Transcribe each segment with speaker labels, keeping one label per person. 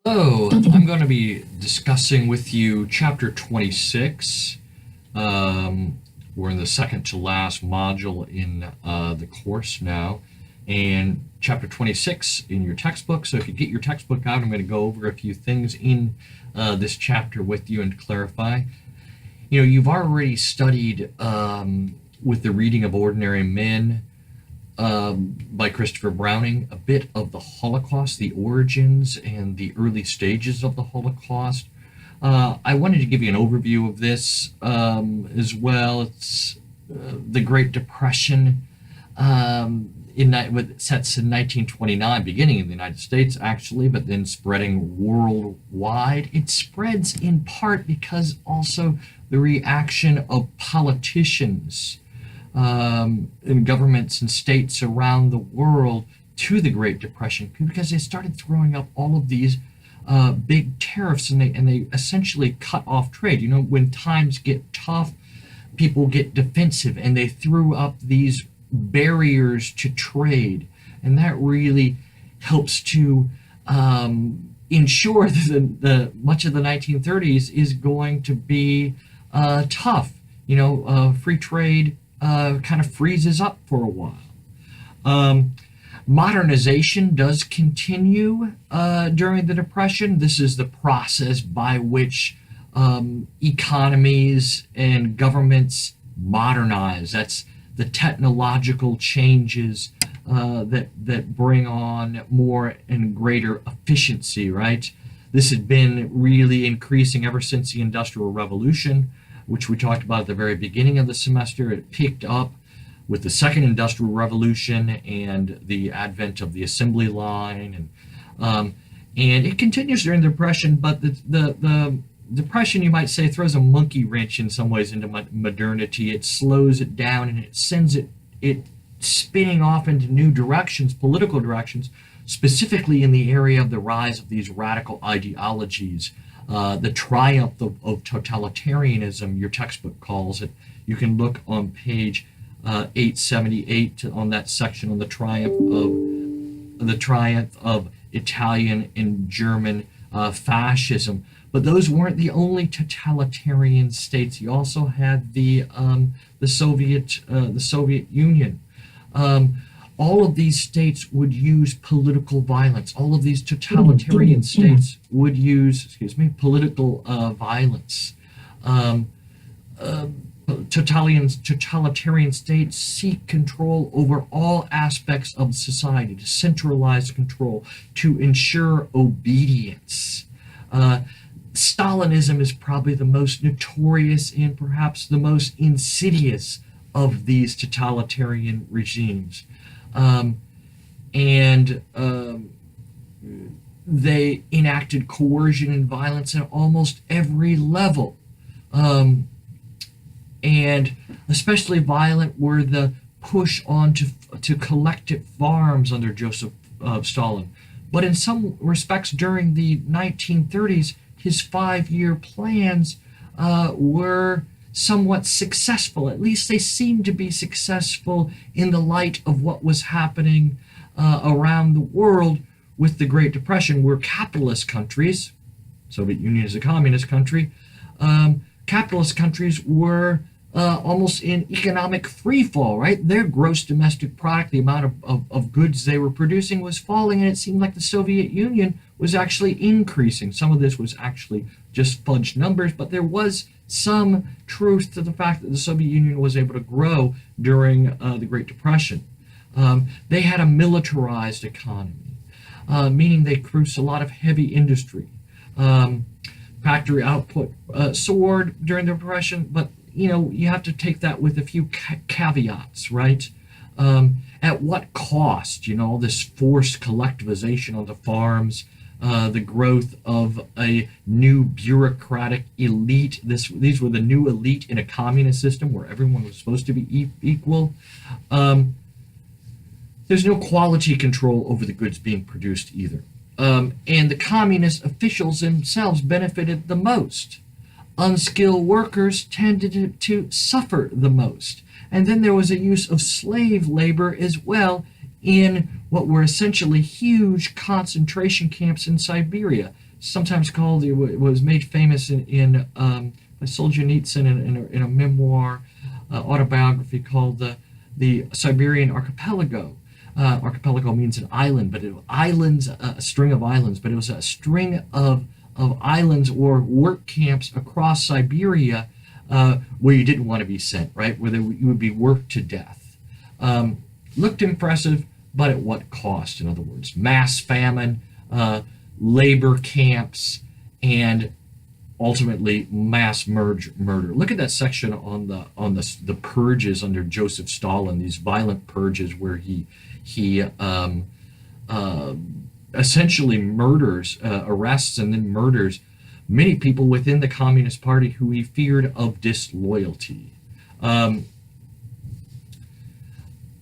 Speaker 1: Hello, I'm going to be discussing with you chapter 26. We're in the second to last module in the course now, and chapter 26 in your textbook. So if you get your textbook out, I'm going to go over a few things in this chapter with you and clarify. You know, you've already studied with the reading of Ordinary Men by Christopher Browning, a bit of the Holocaust, the origins and the early stages of the Holocaust. I wanted to give you an overview of this as well. It's the Great Depression sets in 1929, beginning in the United States actually, but then spreading worldwide. It spreads in part because also the reaction of politicians in governments and states around the world to the Great Depression, because they started throwing up all of these big tariffs, and they essentially cut off trade. You know, when times get tough, people get defensive, and they threw up these barriers to trade, and that really helps to ensure that the much of the 1930s is going to be tough. You know, free trade kind of freezes up for a while. Modernization does continue during the Depression. This is the process by which economies and governments modernize. That's the technological changes that bring on more and greater efficiency, right? This has been really increasing ever since the Industrial Revolution, which we talked about at the very beginning of the semester. It picked up with the Second Industrial Revolution and the advent of the assembly line, and it continues during the Depression. But the Depression, you might say, throws a monkey wrench in some ways into modernity. It slows it down, and it sends it spinning off into new directions, political directions, specifically in the area of the rise of these radical ideologies. The triumph of totalitarianism, your textbook calls it. You can look on page 878 on that section on the triumph of Italian and German fascism. But those weren't the only totalitarian states. You also had the Soviet Union. All of these states would use political violence. All of these totalitarian states would use, political violence. Totalitarian states seek control over all aspects of society, to centralize control, to ensure obedience. Stalinism is probably the most notorious and perhaps the most insidious of these totalitarian regimes. They enacted coercion and violence at almost every level. And especially violent were the push on to collective farms under Joseph Stalin. But in some respects, during the 1930s, his 5-year plans were somewhat successful. At least they seemed to be successful in the light of what was happening around the world with the Great Depression, where capitalist countries, Soviet Union is a communist country, capitalist countries were almost in economic free fall, right? Their gross domestic product, the amount of goods they were producing, was falling, and it seemed like the Soviet Union was actually increasing. Some of this was actually just fudged numbers, but there was some truth to the fact that the Soviet Union was able to grow during the Great Depression. They had a militarized economy, meaning they produced a lot of heavy industry. Factory output soared during the Depression, but you know, you have to take that with a few caveats, right? At what cost? You know, all this forced collectivization on the farms, the growth of a new bureaucratic elite. These were the new elite in a communist system where everyone was supposed to be equal. There's no quality control over the goods being produced either. And the communist officials themselves benefited the most. Unskilled workers tended to suffer the most. And then there was a use of slave labor as well in what were essentially huge concentration camps in Siberia. sometimes called, it was made famous by Solzhenitsyn in a memoir, autobiography called the Siberian Archipelago. Archipelago means an island, but islands, a string of islands, but it was a string of islands or work camps across Siberia where you didn't want to be sent, right? Where you would be worked to death. Looked impressive, but at what cost? In other words, mass famine, labor camps, and ultimately mass murder. Look at that section on the purges under Joseph Stalin. These violent purges where he essentially murders, arrests, and then murders many people within the Communist Party who he feared of disloyalty. And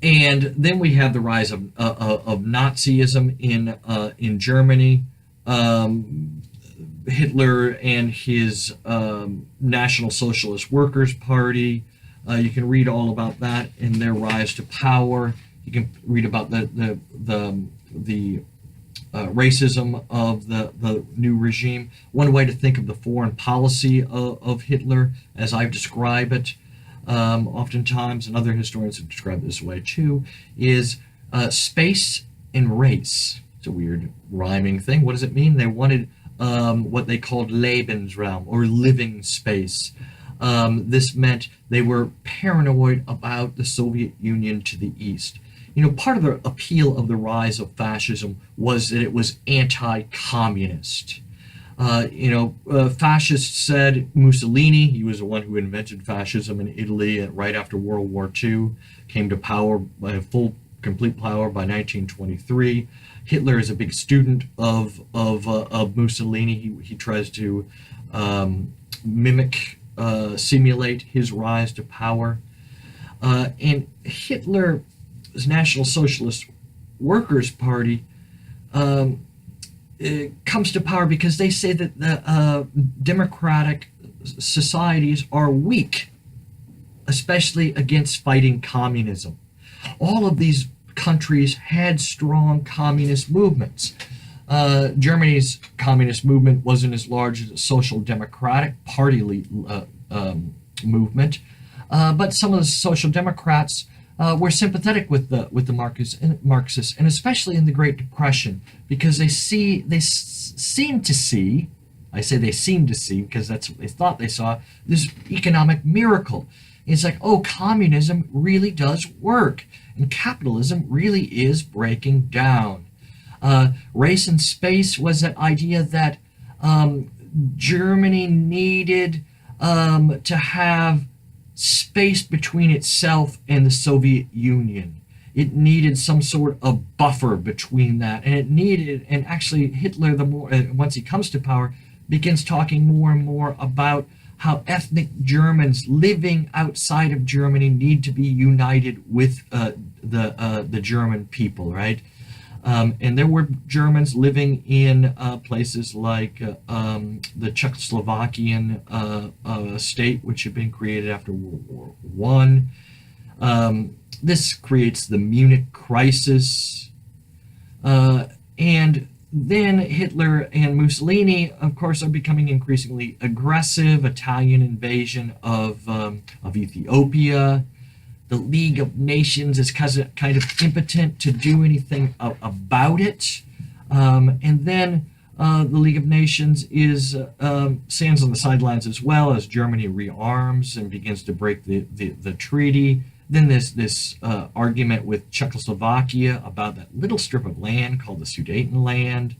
Speaker 1: then we have the rise of Nazism in Germany. Hitler and his National Socialist Workers' Party. You can read all about that in their rise to power. You can read about the racism of the new regime. One way to think of the foreign policy of Hitler, as I've described it, oftentimes, and other historians have described it this way too, is space and race. It's a weird rhyming thing. What does it mean? They wanted what they called Lebensraum, or living space. This meant they were paranoid about the Soviet Union to the east. Part of the appeal of the rise of fascism was that it was anti-communist. Fascists said Mussolini, he was the one who invented fascism in Italy right after World War II, came to power by complete power by 1923. Hitler is a big student of Mussolini. He tries to simulate his rise to power. And Hitler's National Socialist Workers' Party comes to power because they say that the democratic societies are weak, especially against fighting communism. All of these countries had strong communist movements. Germany's communist movement wasn't as large as a social democratic party movement, but some of the social democrats were sympathetic with the Marxists, and especially in the Great Depression, because they seem to see, I say they seem to see because that's what they thought they saw, this economic miracle. It's like, oh, communism really does work, and capitalism really is breaking down. Race and space was that idea that Germany needed to have space between itself and the Soviet Union. It needed some sort of buffer between that, and actually Hitler, once he comes to power, begins talking more and more about how ethnic Germans living outside of Germany need to be united with the German people, right? And there were Germans living in places like the Czechoslovakian state, which had been created after World War I. This creates the Munich crisis. And then Hitler and Mussolini, of course, are becoming increasingly aggressive. Italian invasion of Ethiopia. The League of Nations is kind of impotent to do anything about it. And then the League of Nations stands on the sidelines as well as Germany rearms and begins to break the treaty. Then there's this argument with Czechoslovakia about that little strip of land called the Sudetenland.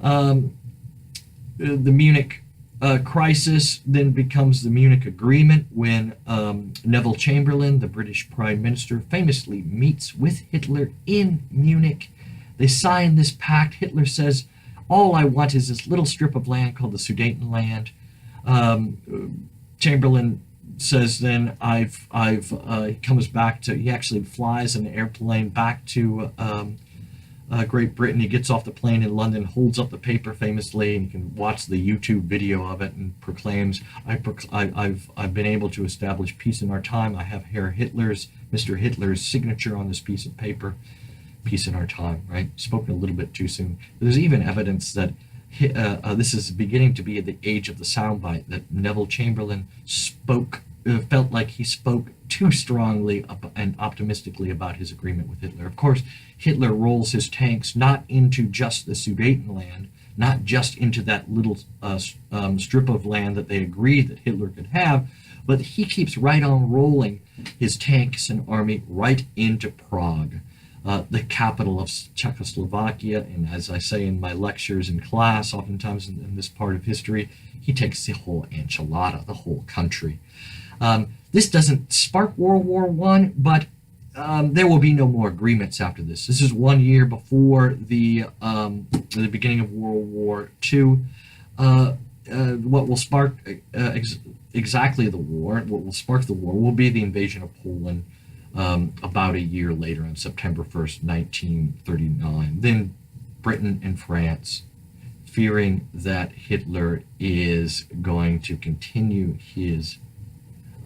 Speaker 1: The Munich crisis then becomes the Munich Agreement when Neville Chamberlain, the British Prime Minister, famously meets with Hitler in Munich. They sign this pact. Hitler says, all I want is this little strip of land called the Sudetenland. Chamberlain says then he comes back he actually flies an airplane back to Great Britain. He gets off the plane in London, holds up the paper famously, and you can watch the YouTube video of it, and proclaims, I've been able to establish peace in our time. I have Mr. Hitler's signature on this piece of paper. Peace in our time, right? Spoken a little bit too soon. There's even evidence that This is beginning to be the age of the soundbite, that Neville Chamberlain felt like he spoke too strongly and optimistically about his agreement with Hitler. Of course, Hitler rolls his tanks not into just the Sudetenland, not just into that little strip of land that they agreed that Hitler could have, but he keeps right on rolling his tanks and army right into Prague, the capital of Czechoslovakia. And as I say in my lectures in class, oftentimes in this part of history, he takes the whole enchilada, the whole country. This doesn't spark World War I, but there will be no more agreements after this. This is 1 year before the beginning of World War II. What will spark exactly the war, what will spark the war, will be the invasion of Poland about a year later on September 1st, 1939. Then Britain and France, fearing that Hitler is going to continue his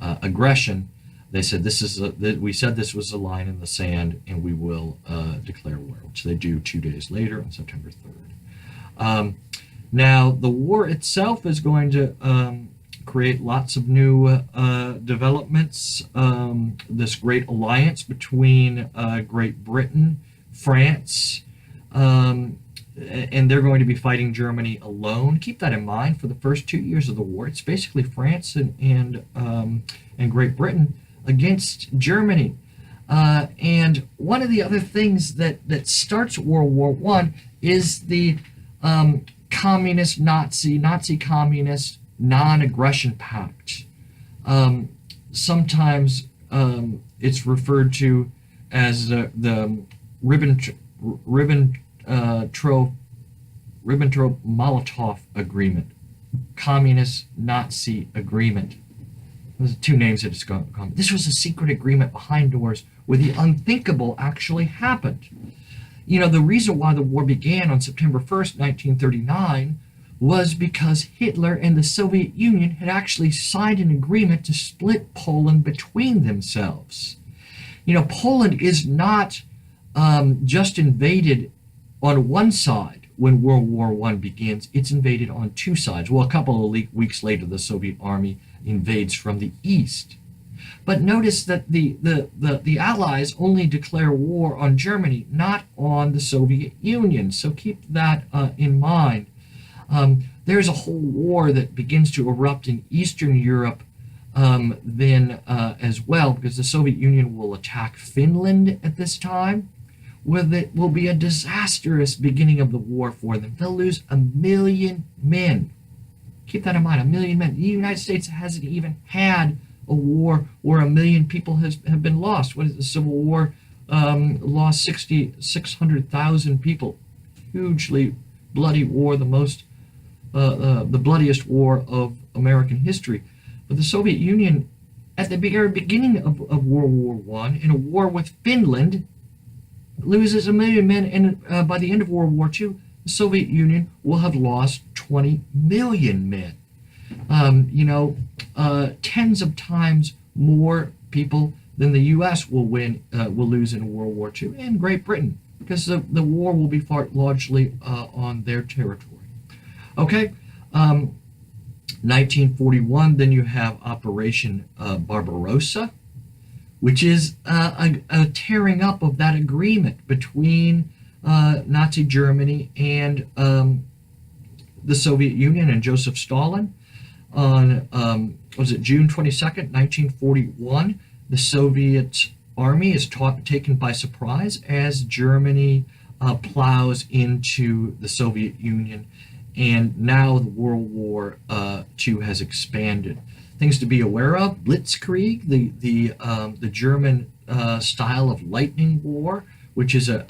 Speaker 1: aggression, they said we said this was a line in the sand, and we will declare war, which they do 2 days later on September 3rd. Now, the war itself is going to create lots of new developments. This great alliance between Great Britain, France, and they're going to be fighting Germany alone. Keep that in mind. For the first 2 years of the war, it's basically France and Great Britain against Germany. And one of the other things that starts World War I is the communist Nazi communist non-aggression pact. Sometimes it's referred to as the Ribbentrop-Molotov agreement, communist Nazi agreement. Those are two names that it's come. This was a secret agreement behind doors where the unthinkable actually happened. You know, the reason why the war began on September 1st, 1939, was because Hitler and the Soviet Union had actually signed an agreement to split Poland between themselves. You know, Poland is not just invaded on one side when World War I begins. It's invaded on two sides. Well, a couple of weeks later, the Soviet army invades from the east. But notice that the Allies only declare war on Germany, not on the Soviet Union. So keep that in mind. There's a whole war that begins to erupt in Eastern Europe then as well, because the Soviet Union will attack Finland at this time, where it will be a disastrous beginning of the war for them. They'll lose 1 million men. Keep that in mind, 1 million men. The United States hasn't even had a war where 1 million people have been lost. What is the Civil War? Lost 600,000 people. Hugely bloody war, the bloodiest war of American history. But the Soviet Union, at the very beginning of World War I, in a war with Finland, loses 1 million men, and by the end of World War II, the Soviet Union will have lost 20 million men. Tens of times more people than the U.S. will lose in World War II, and Great Britain, because the war will be fought largely on their territory. Okay, 1941, then you have Operation Barbarossa, which is a tearing up of that agreement between Nazi Germany and the Soviet Union and Joseph Stalin. On June 22nd, 1941, the Soviet army is taken by surprise as Germany plows into the Soviet Union, and now the World War II has expanded. Things to be aware of: Blitzkrieg, the German style of lightning war, which is a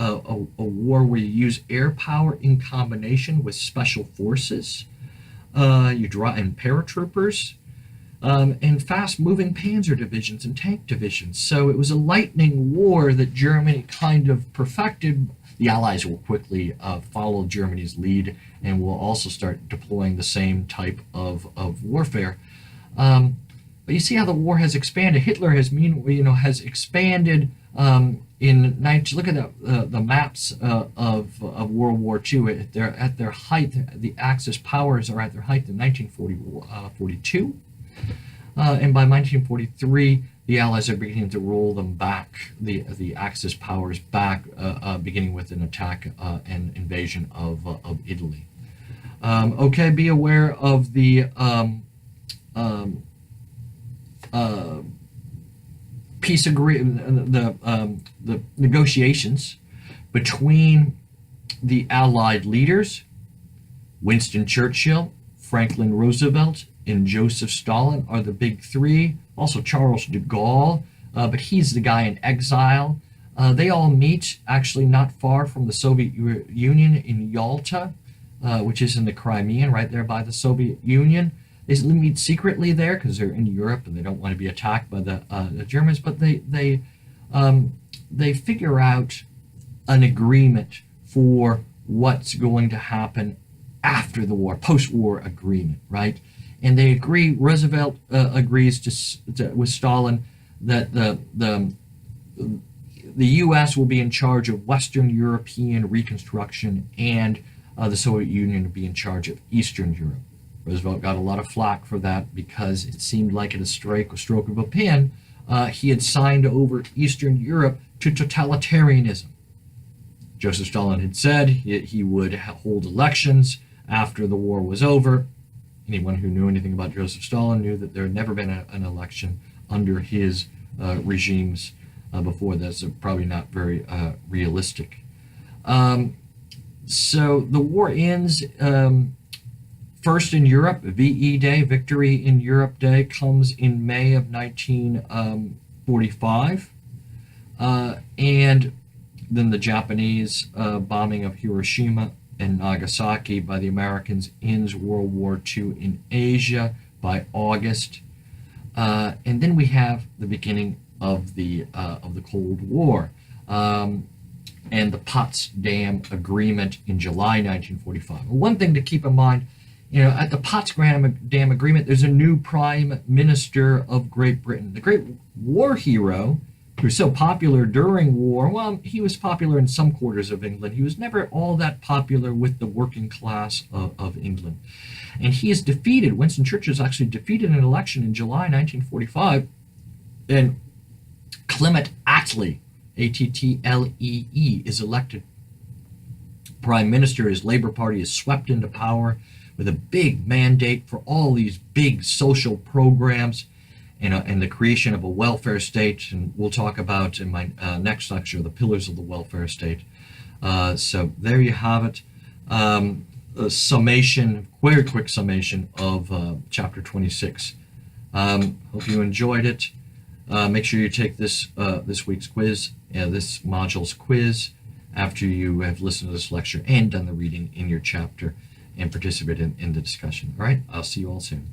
Speaker 1: war where you use air power in combination with special forces. You draw in paratroopers and fast-moving panzer divisions and tank divisions. So it was a lightning war that Germany kind of perfected. The Allies will quickly follow Germany's lead and will also start deploying the same type of warfare. But you see how the war has expanded. Hitler has expanded In 19, look at the maps of World War II. They're at their height. The Axis powers are at their height in 1942, and by 1943, the Allies are beginning to roll them back, the Axis powers back, beginning with an attack and invasion of Italy. Okay, be aware of the peace agreement, the negotiations between the Allied leaders, Winston Churchill, Franklin Roosevelt, and Joseph Stalin are the big three. Also Charles de Gaulle, but he's the guy in exile. They all meet actually not far from the Soviet Union in Yalta, which is in the Crimean, right there by the Soviet Union. They meet secretly there because they're in Europe and they don't want to be attacked by the Germans. But they figure out an agreement for what's going to happen after the war, post-war agreement, right? And they agree. Roosevelt agrees with Stalin that the U.S. will be in charge of Western European reconstruction, and the Soviet Union will be in charge of Eastern Europe. Roosevelt got a lot of flack for that because it seemed like at a stroke of a pen, he had signed over Eastern Europe to totalitarianism. Joseph Stalin had said he would hold elections after the war was over. Anyone who knew anything about Joseph Stalin knew that there had never been an election under his regimes before that, so probably not very realistic. So the war ends first in Europe. VE Day, Victory in Europe Day, comes in May of 1945. And then the Japanese bombing of Hiroshima and Nagasaki by the Americans ends World War II in Asia by August. And then we have the beginning of the Cold War. And the Potsdam Agreement in July 1945. One thing to keep in mind, at the Potsdam Agreement, there's a new Prime Minister of Great Britain. The great war hero, who was so popular during war, well, he was popular in some quarters of England. He was never all that popular with the working class of England. And he is defeated. Winston Churchill is actually defeated in an election in July 1945. And Clement Attlee, Attlee, is elected prime minister. His Labour Party is swept into power with a big mandate for all these big social programs and the creation of a welfare state. And we'll talk about in my next lecture the pillars of the welfare state. So there you have it. A summation, very quick summation of chapter 26. Hope you enjoyed it. Make sure you take this week's quiz, this module's quiz, after you have listened to this lecture and done the reading in your chapter and participate in the discussion. All right, I'll see you all soon.